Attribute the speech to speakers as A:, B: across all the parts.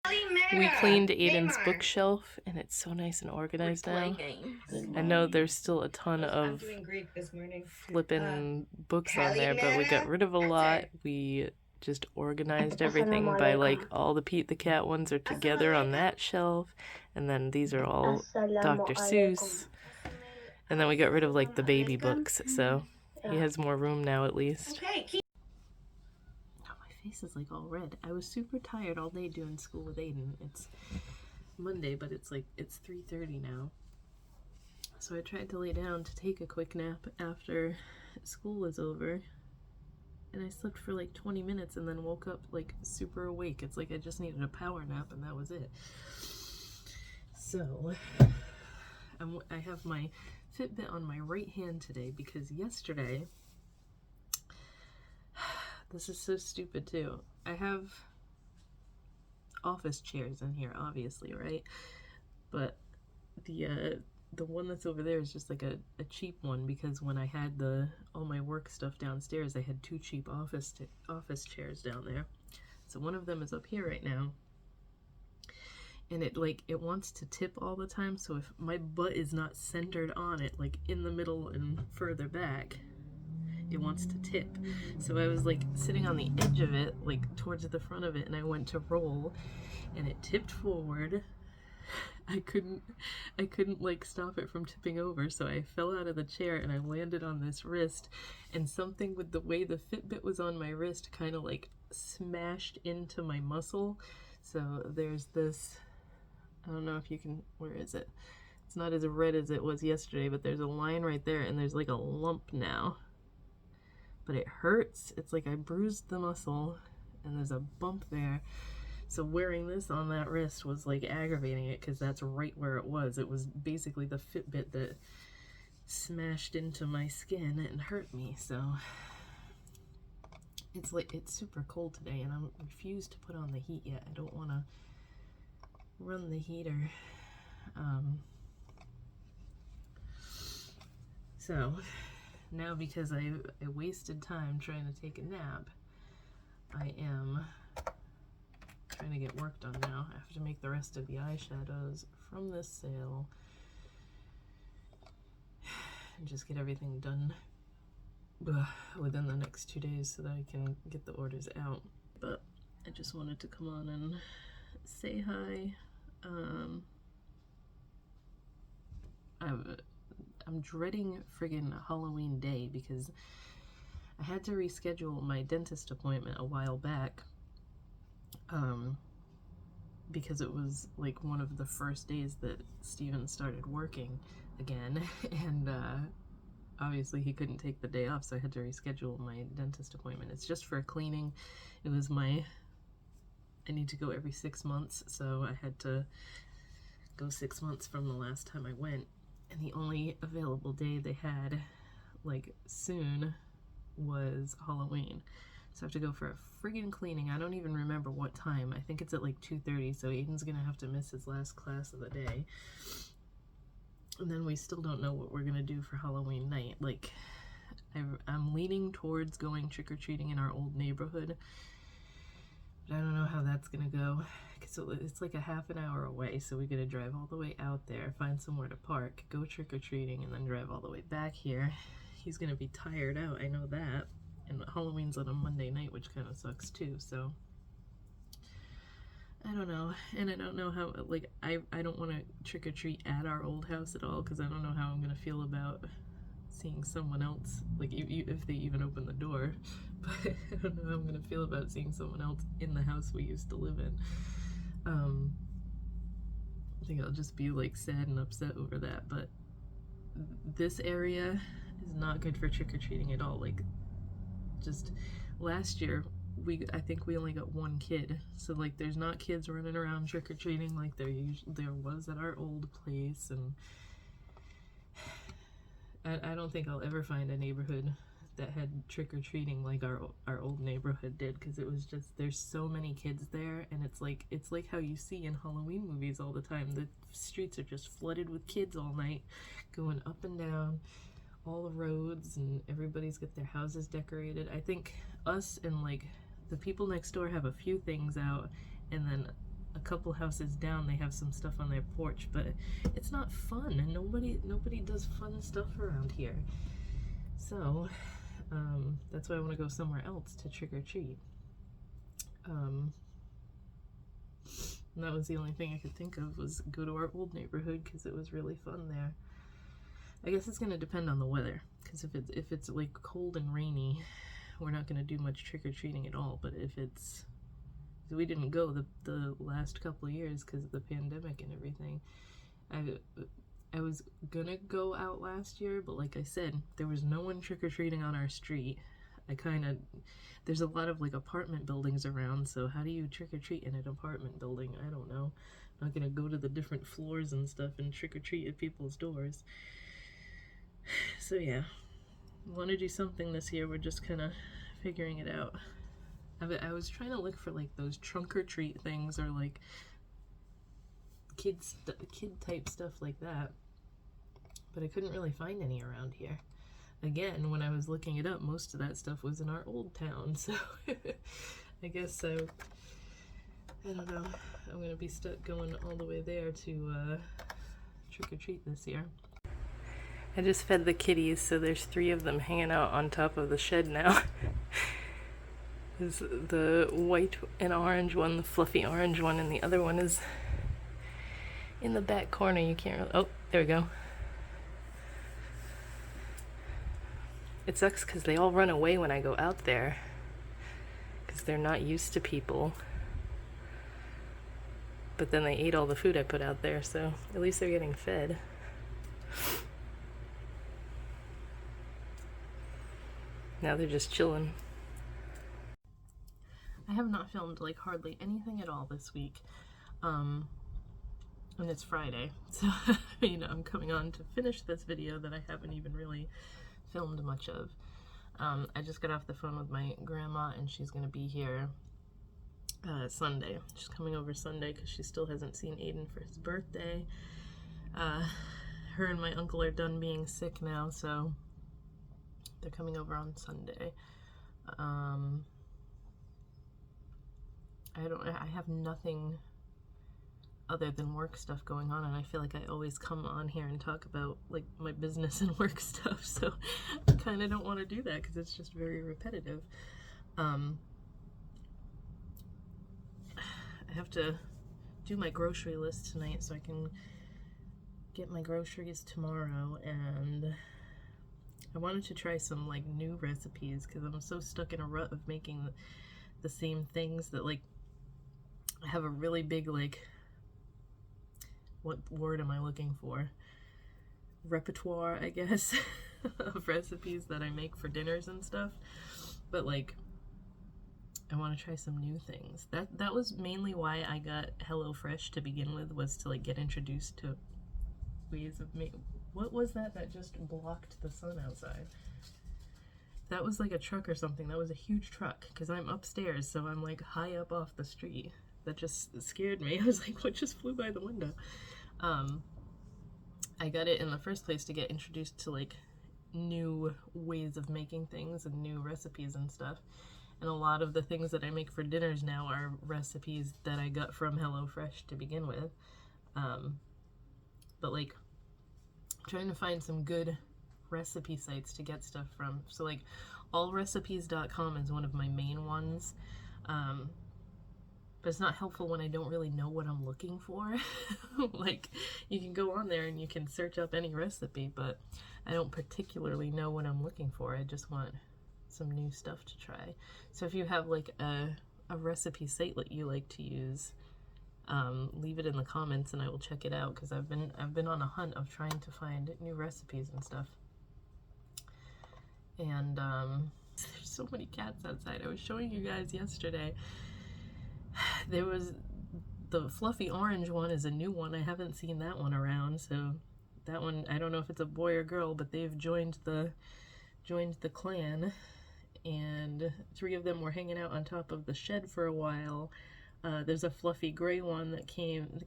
A: We cleaned Aiden's bookshelf, and it's so nice and organized now. I know there's still a ton of flippin' books on there, but we got rid of a lot. We just organized everything by like all the Pete the Cat ones are together on that shelf, and then these are all Dr. Seuss. And then we got rid of like the baby books, so he has more room now at least. Oh, my face is like all red. I was super tired all day doing school with Aiden. It's Monday, but it's 3:30 now. So I tried to lay down to take a quick nap after school was over. And I slept for like 20 minutes and then woke up like super awake. It's like I just needed a power nap and that was it. So I have my Fitbit on my right hand today because yesterday, this is so stupid too. I have office chairs in here, obviously, right? But the one that's over there is just like a cheap one because when I had all my work stuff downstairs, I had 2 cheap office chairs down there. So one of them is up here right now, and it wants to tip all the time. So if my butt is not centered on it, like in the middle and further back, it wants to tip. So I was like sitting on the edge of it, like towards the front of it, and I went to roll, and it tipped forward. I couldn't like stop it from tipping over, so I fell out of the chair and I landed on this wrist, and something with the way the Fitbit was on my wrist kind of like smashed into my muscle. So there's this, I don't know if you can, where is it? It's not as red as it was yesterday, but there's a line right there and there's like a lump now. But it hurts. It's like I bruised the muscle and there's a bump there. So wearing this on that wrist was like aggravating it because that's right where it was. It was basically the Fitbit that smashed into my skin and hurt me. So it's super cold today and I'm refused to put on the heat yet. I don't want to run the heater. So now because I wasted time trying to take a nap, I am trying to get work done now. I have to make the rest of the eyeshadows from this sale and just get everything done within the next 2 days so that I can get the orders out. But I just wanted to come on and say hi. I'm dreading friggin' Halloween day because I had to reschedule my dentist appointment a while back because it was like one of the first days that Steven started working again, and obviously he couldn't take the day off, so I had to reschedule my dentist appointment. It's just for a cleaning. It was I need to go every 6 months, so I had to go 6 months from the last time I went, and the only available day they had like soon was Halloween. So I have to go for a friggin' cleaning. I don't even remember what time. I think it's at like 2:30, so Aiden's gonna have to miss his last class of the day. And then we still don't know what we're gonna do for Halloween night. Like, I'm leaning towards going trick-or-treating in our old neighborhood, but I don't know how that's gonna go. So it's like a half an hour away, so we gotta drive all the way out there, find somewhere to park, go trick-or-treating, and then drive all the way back here. He's gonna be tired out, I know that. And Halloween's on a Monday night, which kind of sucks too, so I don't know. And I don't know how, like, I don't want to trick-or-treat at our old house at all because I don't know how I'm gonna feel about seeing someone else, like, if they even open the door. But I don't know how I'm gonna feel about seeing someone else in the house we used to live in. I think I'll just be like sad and upset over that. But this area is not good for trick-or-treating at all. Like, just last year I think we only got 1 kid, so like there's not kids running around trick-or-treating like there was at our old place, and I don't think I'll ever find a neighborhood that had trick-or-treating like our old neighborhood did, because it was just, there's so many kids there, and it's like how you see in Halloween movies all the time. The streets are just flooded with kids all night, going up and down all the roads, and everybody's got their houses decorated. I think us and like the people next door have a few things out, and then a couple houses down, they have some stuff on their porch, but it's not fun, and nobody does fun stuff around here. So that's why I want to go somewhere else to trick or treat. And that was the only thing I could think of, was go to our old neighborhood, because it was really fun there. I guess it's going to depend on the weather, because if it's like cold and rainy, we're not going to do much trick-or-treating at all. But if it's, we didn't go the last couple of years because of the pandemic and everything. I was gonna go out last year, but like I said, there was no one trick-or-treating on our street. There's a lot of like apartment buildings around, so how do you trick-or-treat in an apartment building? I don't know. I'm not gonna go to the different floors and stuff and trick-or-treat at people's doors. So yeah, want to do something this year. We're just kind of figuring it out. I was trying to look for like those trunk-or-treat things, or like kid type stuff like that, but I couldn't really find any around here. Again, when I was looking it up, most of that stuff was in our old town, so I guess I don't know, I'm gonna be stuck going all the way there to trick-or-treat this year. I just fed the kitties, so there's 3 of them hanging out on top of the shed now. There's the white and orange one, the fluffy orange one, and the other one is in the back corner. You can't really, oh, there we go. It sucks because they all run away when I go out there, because they're not used to people. But then they ate all the food I put out there, so at least they're getting fed. Now they're just chilling. I have not filmed like hardly anything at all this week. And it's Friday, so I mean, I'm coming on to finish this video that I haven't even really filmed much of. I just got off the phone with my grandma, and she's gonna be here Sunday. She's coming over Sunday because she still hasn't seen Aiden for his birthday. Her and my uncle are done being sick now, so they're coming over on Sunday. I have nothing other than work stuff going on, and I feel like I always come on here and talk about like my business and work stuff, so I kind of don't want to do that because it's just very repetitive. I have to do my grocery list tonight so I can get my groceries tomorrow, and I wanted to try some like new recipes because I'm so stuck in a rut of making the same things that, like, I have a really big, like, what word am I looking for? Repertoire, I guess, of recipes that I make for dinners and stuff. But like, I want to try some new things. That was mainly why I got HelloFresh to begin with, was to like get introduced to ways of making. What was that just blocked the sun outside? That was like a truck or something. That was a huge truck, because I'm upstairs, so I'm like high up off the street. That just scared me. I was like, what just flew by the window? I got it in the first place to get introduced to like new ways of making things and new recipes and stuff. And a lot of the things that I make for dinners now are recipes that I got from HelloFresh to begin with. But like, trying to find some good recipe sites to get stuff from. So like, allrecipes.com is one of my main ones. But it's not helpful when I don't really know what I'm looking for. Like, you can go on there and you can search up any recipe, but I don't particularly know what I'm looking for. I just want some new stuff to try. So if you have like a recipe site that you like to use, leave it in the comments and I will check it out, because I've been on a hunt of trying to find new recipes and stuff. And there's so many cats outside. I was showing you guys yesterday. There was the fluffy orange one is a new one. I haven't seen that one around, so that one, I don't know if it's a boy or girl, but they've joined the clan, and 3 of them were hanging out on top of the shed for a while. There's a fluffy gray one that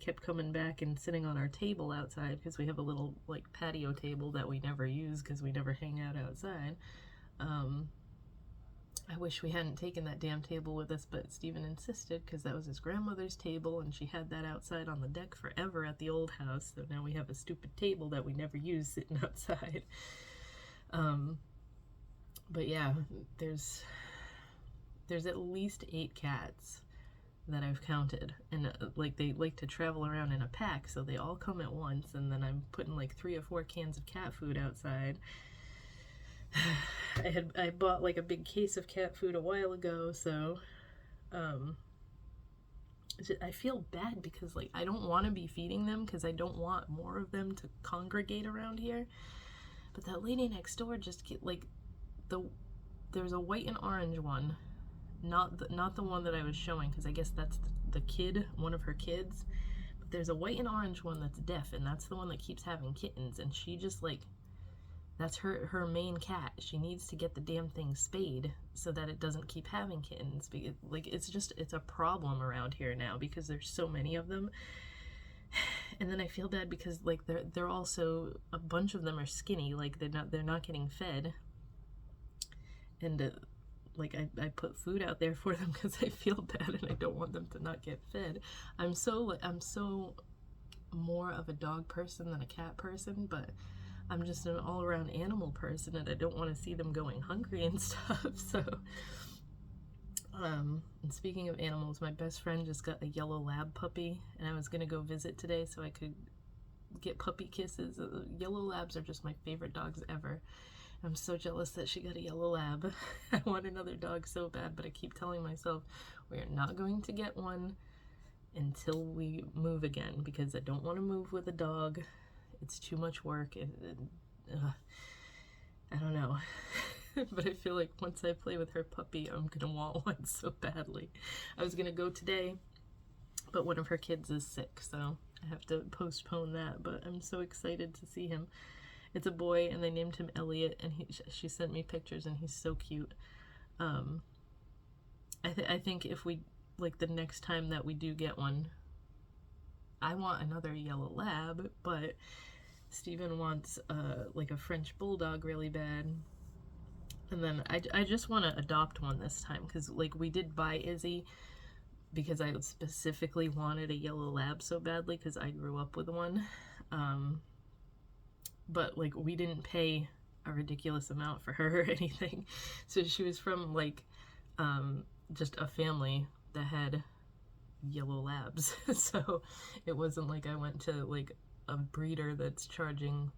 A: kept coming back and sitting on our table outside, because we have a little like patio table that we never use because we never hang out outside. I wish we hadn't taken that damn table with us, but Stephen insisted because that was his grandmother's table and she had that outside on the deck forever at the old house. So now we have a stupid table that we never use sitting outside. But yeah, there's at least 8 cats that I've counted, and like they like to travel around in a pack, so they all come at once, and then I'm putting like 3 or 4 cans of cat food outside. I bought like a big case of cat food a while ago, so I feel bad because like I don't want to be feeding them because I don't want more of them to congregate around here. But that lady next door just get like there's a white and orange one, not the one that I was showing because I guess that's the kid, one of her kids. But there's a white and orange one that's deaf, and that's the one that keeps having kittens, and she just like, that's her main cat. She needs to get the damn thing spayed so that it doesn't keep having kittens. Like it's a problem around here now because there's so many of them. And then I feel bad because like they're also, a bunch of them are skinny, like they're not getting fed. And like I put food out there for them because I feel bad and I don't want them to not get fed. I'm so more of a dog person than a cat person, but I'm just an all-around animal person and I don't want to see them going hungry and stuff. So and speaking of animals, my best friend just got a yellow lab puppy and I was gonna go visit today so I could get puppy kisses. Yellow labs are just my favorite dogs ever. I'm so jealous that she got a yellow lab. I want another dog so bad, but I keep telling myself we're not going to get one until we move again because I don't want to move with a dog. It's too much work and I don't know. But I feel like once I play with her puppy, I'm gonna want one so badly. I was gonna go today, but one of her kids is sick, so I have to postpone that, but I'm so excited to see him. It's a boy, and they named him Elliot, and she sent me pictures, and he's so cute. I think if we, like, the next time that we do get one, I want another yellow lab, but Steven wants, like, a French bulldog really bad. And then I just want to adopt one this time, because, like, we did buy Izzy because I specifically wanted a yellow lab so badly, because I grew up with one. But like we didn't pay a ridiculous amount for her or anything, so she was from like just a family that had yellow labs. So it wasn't like I went to like a breeder that's charging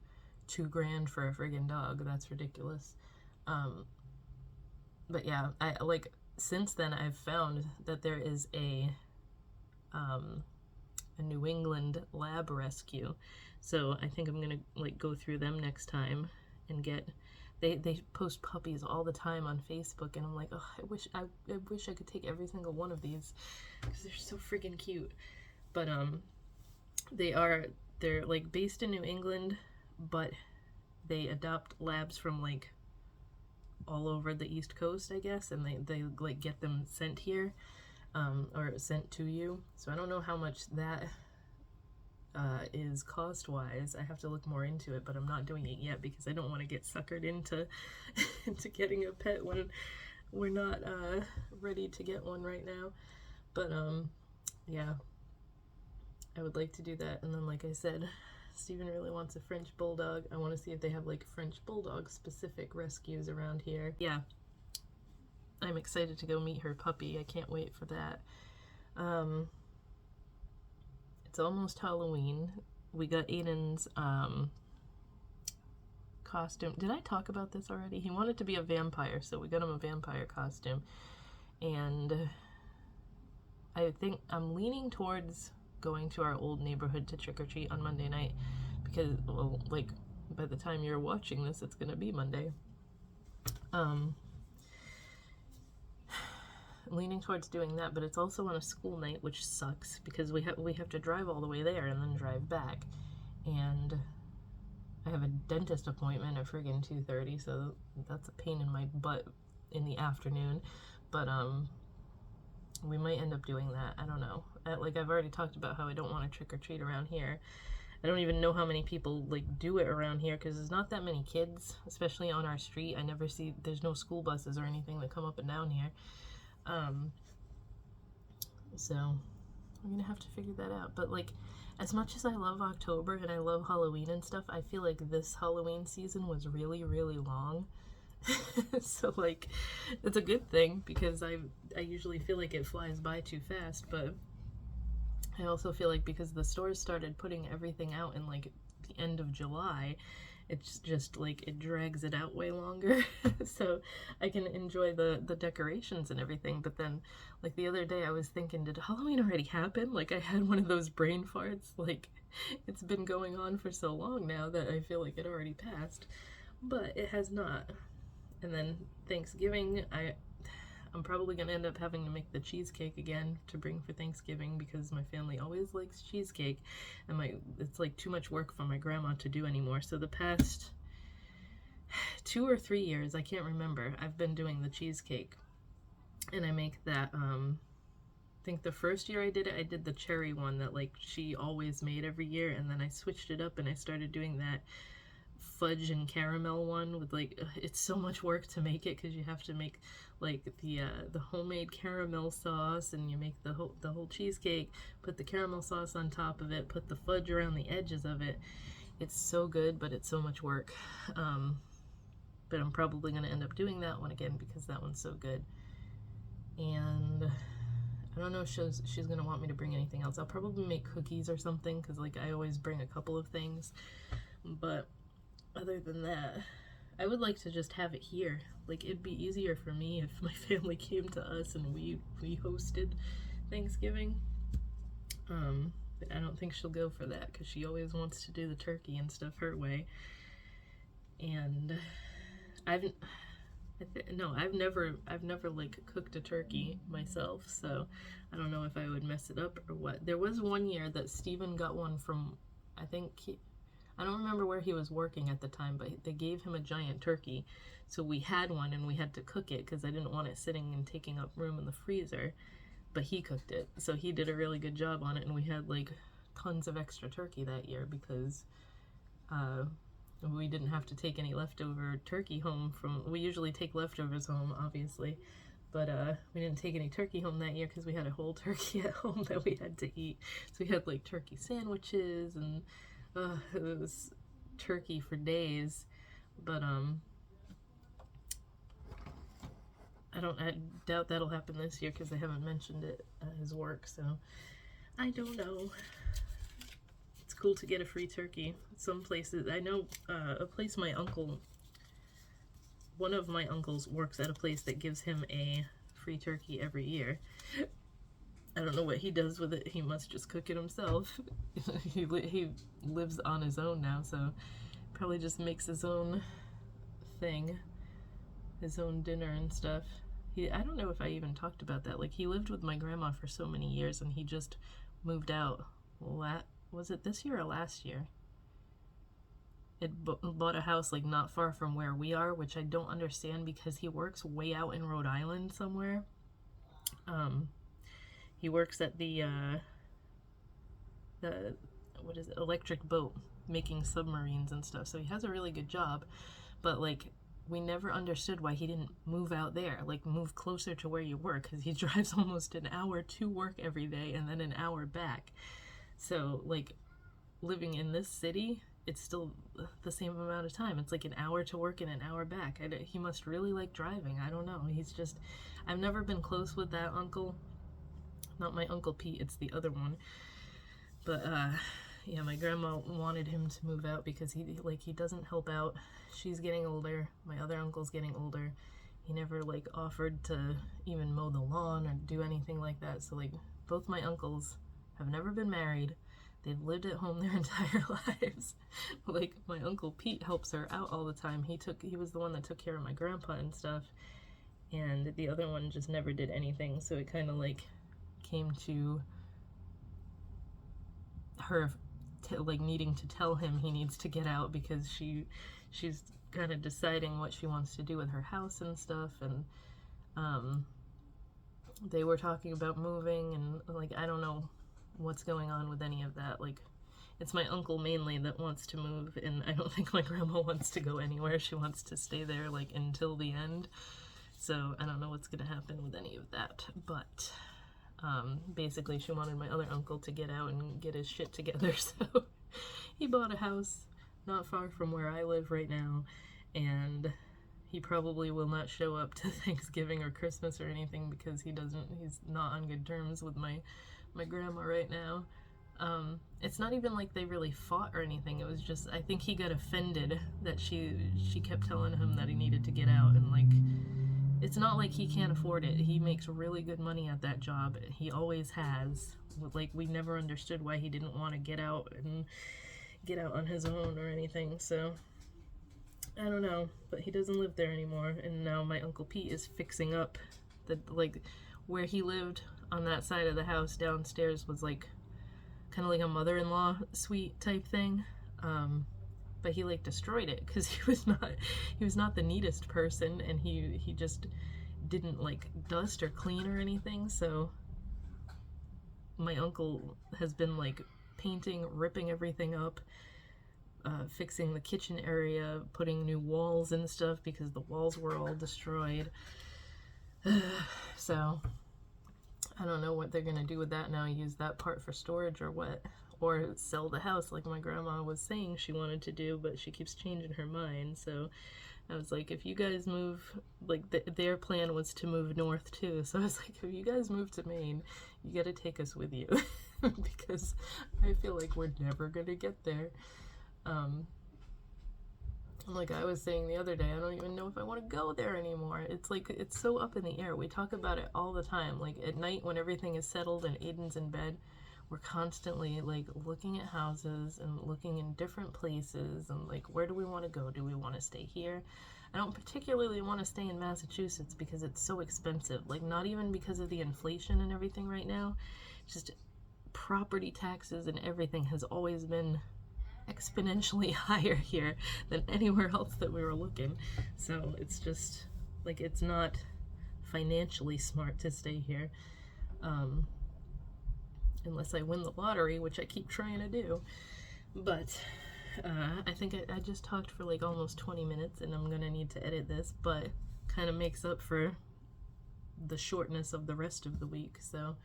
A: $2,000 for a friggin' dog. That's ridiculous. But yeah, I like since then I've found that there is a New England lab rescue. So I think I'm gonna like go through them next time and get. They post puppies all the time on Facebook, and I'm like, oh, I wish I could take every single one of these because they're so freaking cute. But they're like based in New England, but they adopt labs from like all over the East Coast, I guess, and they like get them sent here, or sent to you. So I don't know how much that is cost-wise. I have to look more into it, but I'm not doing it yet because I don't want to get suckered into into getting a pet when we're not ready to get one right now. But yeah, I would like to do that. And then like I said, Steven really wants a French bulldog. I want to see if they have like French bulldog specific rescues around here. Yeah, I'm excited to go meet her puppy. I can't wait for that. It's almost Halloween. We got Aiden's costume. Did I talk about this already? He wanted to be a vampire, so we got him a vampire costume. And I think I'm leaning towards going to our old neighborhood to trick-or-treat on Monday night because, well, like, by the time you're watching this, it's gonna be Monday. Leaning towards doing that, but it's also on a school night, which sucks because we have to drive all the way there and then drive back, and I have a dentist appointment at friggin' 2:30, so that's a pain in my butt in the afternoon. But we might end up doing that. I don't know. Like I've already talked about how I don't want to trick or treat around here, I don't even know how many people like do it around here because there's not that many kids, especially on our street. I never see, there's no school buses or anything that come up and down here. So I'm gonna have to figure that out. But like, as much as I love October and I love Halloween and stuff, I feel like this Halloween season was really, really long. So like, it's a good thing because I usually feel like it flies by too fast, but I also feel like because the stores started putting everything out in like the end of July, it's just like it drags it out way longer. So I can enjoy the decorations and everything, but then like the other day I was thinking, did Halloween already happen? Like I had one of those brain farts, like it's been going on for so long now that I feel like it already passed, but it has not. And then Thanksgiving, I'm probably gonna end up having to make the cheesecake again to bring for Thanksgiving because my family always likes cheesecake, and it's like too much work for my grandma to do anymore. So the past 2 or 3 years, I can't remember, I've been doing the cheesecake, and I make that. I think the first year I did the cherry one that like she always made every year, and then I switched it up and I started doing that fudge and caramel one with like, it's so much work to make it because you have to make like the homemade caramel sauce, and you make the whole cheesecake, put the caramel sauce on top of it, put the fudge around the edges of it. It's so good, but it's so much work. But I'm probably going to end up doing that one again because that one's so good. And I don't know if she's going to want me to bring anything else. I'll probably make cookies or something because like I always bring a couple of things, but other than that, I would like to just have it here. Like, it'd be easier for me if my family came to us and we hosted Thanksgiving. But I don't think she'll go for that because she always wants to do the turkey and stuff her way. And I've never like cooked a turkey myself, so I don't know if I would mess it up or what. There was one year that Steven got one from, I don't remember where he was working at the time, but they gave him a giant turkey. So we had one and we had to cook it because I didn't want it sitting and taking up room in the freezer. But he cooked it. So he did a really good job on it, and we had like tons of extra turkey that year because we didn't have to take any leftover turkey home from, we usually take leftovers home, obviously. But we didn't take any turkey home that year because we had a whole turkey at home that we had to eat. So we had like turkey sandwiches and it was turkey for days. But I doubt that'll happen this year because they haven't mentioned it at his work, so I don't know. It's cool to get a free turkey. Some places, I know a place one of my uncles works at a place that gives him a free turkey every year. I don't know what he does with it. He must just cook it himself. He lives on his own now, so probably just makes his own thing, his own dinner and stuff. I don't know if I even talked about that. Like, he lived with my grandma for so many years, and he just moved out. Was it this year or last year? It bought a house like not far from where we are, which I don't understand because he works way out in Rhode Island somewhere. He works at the what is it, electric boat, making submarines and stuff. So he has a really good job, but like we never understood why he didn't move out there, like move closer to where you work, because he drives almost an hour to work every day and then an hour back. So like living in this city, it's still the same amount of time. It's like an hour to work and an hour back. He must really like driving. I don't know. I've never been close with that uncle. Not my Uncle Pete, it's the other one. But yeah, my grandma wanted him to move out because he doesn't help out. She's getting older. My other uncle's getting older. He never like offered to even mow the lawn or do anything like that. So like both my uncles have never been married. They've lived at home their entire lives. Like my Uncle Pete helps her out all the time. He was the one that took care of my grandpa and stuff. And the other one just never did anything. So it kind of like came to her like needing to tell him he needs to get out because she's kind of deciding what she wants to do with her house and stuff. And they were talking about moving, and like I don't know what's going on with any of that. Like it's my uncle mainly that wants to move, and I don't think my grandma wants to go anywhere. She wants to stay there like until the end. So I don't know what's gonna happen with any of that, but basically she wanted my other uncle to get out and get his shit together, so he bought a house not far from where I live right now, and he probably will not show up to Thanksgiving or Christmas or anything because he's not on good terms with my grandma right now. It's not even like they really fought or anything. It was just, I think he got offended that she kept telling him that he needed to get out, and like, it's not like he can't afford it. He makes really good money at that job. He always has. Like, we never understood why he didn't want to get out on his own or anything, so I don't know, but he doesn't live there anymore, and now my Uncle Pete is fixing up like, where he lived on that side of the house downstairs was like kind of like a mother-in-law suite type thing, but he like destroyed it because he was not the neatest person, and he just didn't like dust or clean or anything. So my uncle has been like painting, ripping everything up, fixing the kitchen area, putting new walls and stuff because the walls were all destroyed. So I don't know what they're gonna do with that now. Use that part for storage or what, or sell the house like my grandma was saying she wanted to do, but she keeps changing her mind. So I was like, if you guys move, like their plan was to move north too, so I was like, if you guys move to Maine, you gotta take us with you because I feel like we're never gonna get there. Like I was saying the other day, I don't even know if I want to go there anymore. It's like, it's so up in the air. We talk about it all the time. Like at night when everything is settled and Aiden's in bed, we're constantly like looking at houses and looking in different places and like, where do we want to go? Do we want to stay here? I don't particularly want to stay in Massachusetts because it's so expensive. Like, not even because of the inflation and everything right now. Just property taxes and everything has always been exponentially higher here than anywhere else that we were looking. So it's just like, it's not financially smart to stay here, unless I win the lottery, which I keep trying to do. But I think I just talked for like almost 20 minutes, and I'm gonna need to edit this, but kind of makes up for the shortness of the rest of the week. So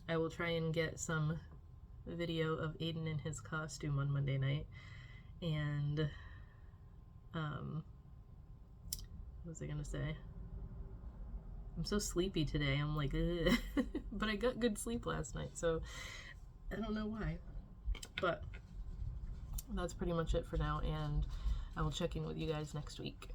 A: I will try and get some video of Aiden in his costume on Monday night, and what was I gonna say? I'm so sleepy today. I'm like, ugh. But I got good sleep last night, so I don't know why. But that's pretty much it for now, and I will check in with you guys next week.